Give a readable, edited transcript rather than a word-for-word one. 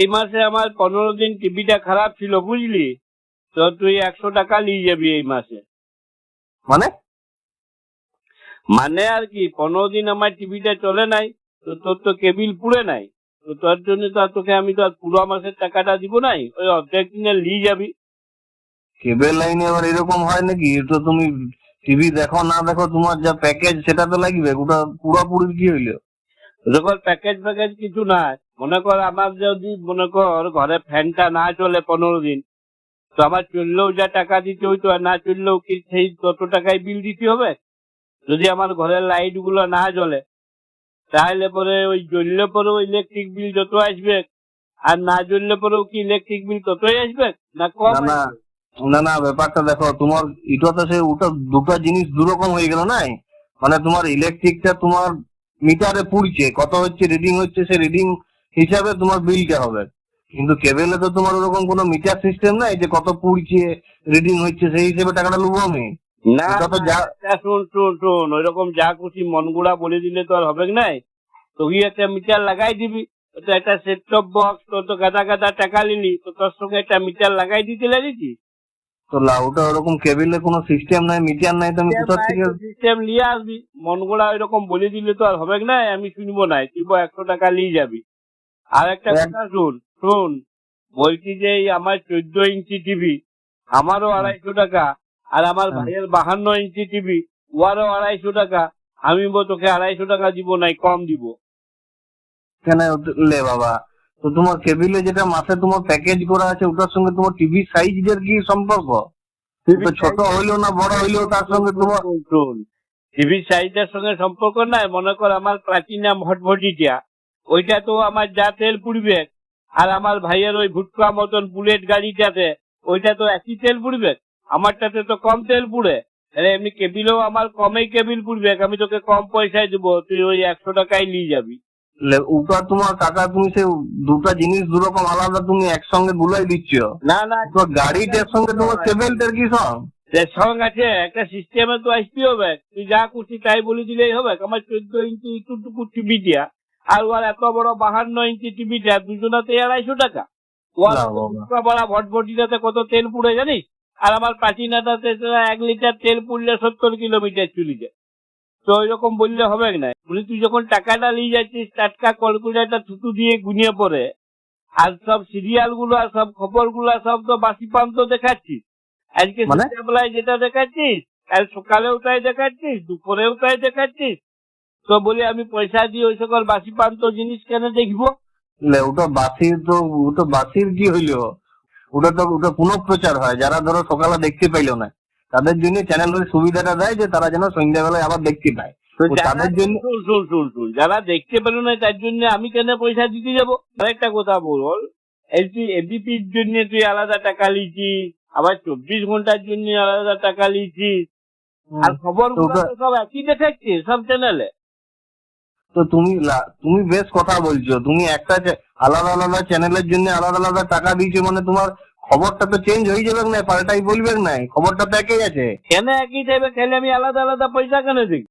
এই মাসে আমার 15 দিন টিভিটা খারাপ ছিল, বুঝলি? তো তুই 100 টাকা নিয়ে যাবি এই মাসে। মানে মানে আর কি, 15 দিন আমার টিভিটা চলে নাই, তো তোর তো কেবিল পুড়ে নাই, তো তোর জন্য তো আর তোকে আমি তো আর পুরো মাসের টাকাটা দিব নাই, ওই অর্ধেক দিনে নিয়ে যাবি। কেবল লাইনে আবার এরকম হয় নাকি? তো তুমি টিভি দেখো না দেখো, তোমার যা প্যাকেজ সেটা তো লাগবে। ওটা পুরোপুরি কি হইলো? যখন প্যাকেজ ফ্যাকেজ কিছু নাই, মনে কর আমার যদি মনে কর ঘরে ফ্যানটা না চলে 15 দিন, তো আমার চললেও যা টাকা দিতে হইতো, আর না চললেও কি সেই তত টাকায় বিল দিতে হবে? যদি আমার ঘরের লাইট গুলো না জ্বলে, তাহলে পরে ওই জ্বললে পরেও ইলেকট্রিক বিল যত আসবে, আর না জ্বললে পরেও কি ইলেকট্রিক বিল ততই আসবে না কম না না আসবে? না না, ব্যাপারটা দেখো, তোমার এটা তো সে ওটা দুটো জিনিস দুরকম হয়ে গেল না। মানে তোমার ইলেকট্রিকটা তোমার মিটারে পুড়ছে, কত হচ্ছে রিডিং হচ্ছে, সে রিডিং হিসাবে তোমার বিলটা হবে। কিন্তু কেবেলে তো তোমার ওরকম কোনো মিটার সিস্টেম নাই যে কত পুড়ছে রিডিং হচ্ছে সেই হিসেবে টাকাটা নেবো আমি। না ওটা তো যা শোন শোন শোন, ওইরকম যা খুশি মন গুড়া বলে দিলে তো আর হবে নাই। তুই একটা মিটার লাগাই দিবি, তো একটা সেট টপ বক্স, তোর তো গাদা গাদা টাকা নিলি, তো তোর সঙ্গে একটা মিটার লাগাই দিতে লাগিছি। তো ওটা ওরকম কেবেলে কোনো সিস্টেম নাই, মিটার নাই, তো আমি কোথা থেকে? সিস্টেম নিয়ে আসবি, মন গুড়া ওইরকম বলে দিলে তো আর হবে না, আমি শুনবো না, তুই 100 টাকা নিয়ে যাবি। আর একটা কথা শুন শুন, বলছি যে এই আমার 14 ইঞ্চি টিভি, আমারও 250 টাকা, আর আমার ভাইয়ের 52 ইঞ্চি টিভি, ওয়ারও 250 টাকা। আমি তোকে 250 টাকা দিব নাই, কম দিব। কেন লে বাবা? তো তোমার কেবিলে যেটা মাসে তোমার প্যাকেজ করা আছে ওটার সঙ্গে তোমার টিভি সাইজের কি সম্পর্ক? তো ছোট হইলো না বড় হইলো তার সঙ্গে তোমার? শুন, টিভির সাইজের সঙ্গে সম্পর্ক নাই। মনে কর আমার প্লাটিনাম হটভটিটা, ওইটা তো আমার যা তেল পুড়বে, আর আমার ভাইয়ের ওই ভুটকা মতন বুলেট গাড়িটাতে, ওইটা তো একই তেল পুড়বে। আমারটাতে তো কম তেল পুড়ে, এমনি কেবিলেও আমার কমেই কেবিল পুড়বে। আমি তোকে কম পয়সায় দেবো, তুই ওই 100 টাকায় নিয়ে যাবি। ওটা তোমার টাকা, তুমি সে দুটা জিনিস দুরকম আলাদা তুমি একসঙ্গে গুলাই দিচ্ছ। না না, তো গাড়িটার সঙ্গে তোমার কেবেলটার কি সব? সঙ্গ আছে, একটা সিস্টেমে তো আসতে হবে। তুই যা খুশি তাই বলে দিলেই হবে। আমার 14 ইঞ্চি একটু টিভিটা, আর ওর এত বড় 52 ইঞ্চি টিভিটা, দুজনাতে 250 টাকা। ওর বড় ভটভটিটাতে কত তেল পুড়ে জানিস? আর আমার প্লাটিনাটাতে 1 লিটার তেল পুড়লে 70 কিলোমিটার চলে যায়। তো ওইরকম বললে হবে না। বলি তুই যখন টাকাটা নিয়ে যাচ্ছিস, টাটকা ক্যালকুলেটর থুতু দিয়ে গুনিয়ে পড়ে, আর সব সিরিয়াল গুলো আর সব খবর গুলো সব তো বাসি পান্ত দেখাচ্ছিস। আজকে সন্ধ্যাবেলায় যেটা দেখাচ্ছিস, কাল সকালেও তাই দেখাচ্ছিস, দুপুরেও তাই দেখাচ্ছিস। তো বলি আমি পয়সা দিয়ে ওই সকল বাসি পান্ত জিনিস কেন দেখবো? ওটা বাসির তো, ওটা বাসির কি হইলো? ওটা পুনঃপ্রচার হয়, যারা ধরো সকালে দেখতে পাইলো না তাদের জন্য চ্যানেলের সুবিধাটা দেয় যে তারা যেন সন্ধ্যাবেলায় আবার দেখতে পায়। তাদের জন্য শুন, যারা দেখতে পেল না তার জন্য আমি কেন পয়সা দিতে যাবো? আরেকটা কথা বল, এবিপির জন্য তুই আলাদা টাকা লিছিস, আবার 24 ঘন্টার জন্য আলাদা টাকা লিছিস, আর খবর সব একই দেখাচ্ছে সব চ্যানেলে। তো তুমি বেশ কথা বলছো, তুমি একটা আলাদা আলাদা চ্যানেলের জন্য আলাদা আলাদা টাকা দিয়েছো, মানে তোমার খবরটা তো চেঞ্জ হয়ে যাবে না, পাল্টাই বলবে না, খবরটা তো একই আছে। কেন একই চাইবে? খেলে আমি আলাদা আলাদা পয়সা কেন দিই?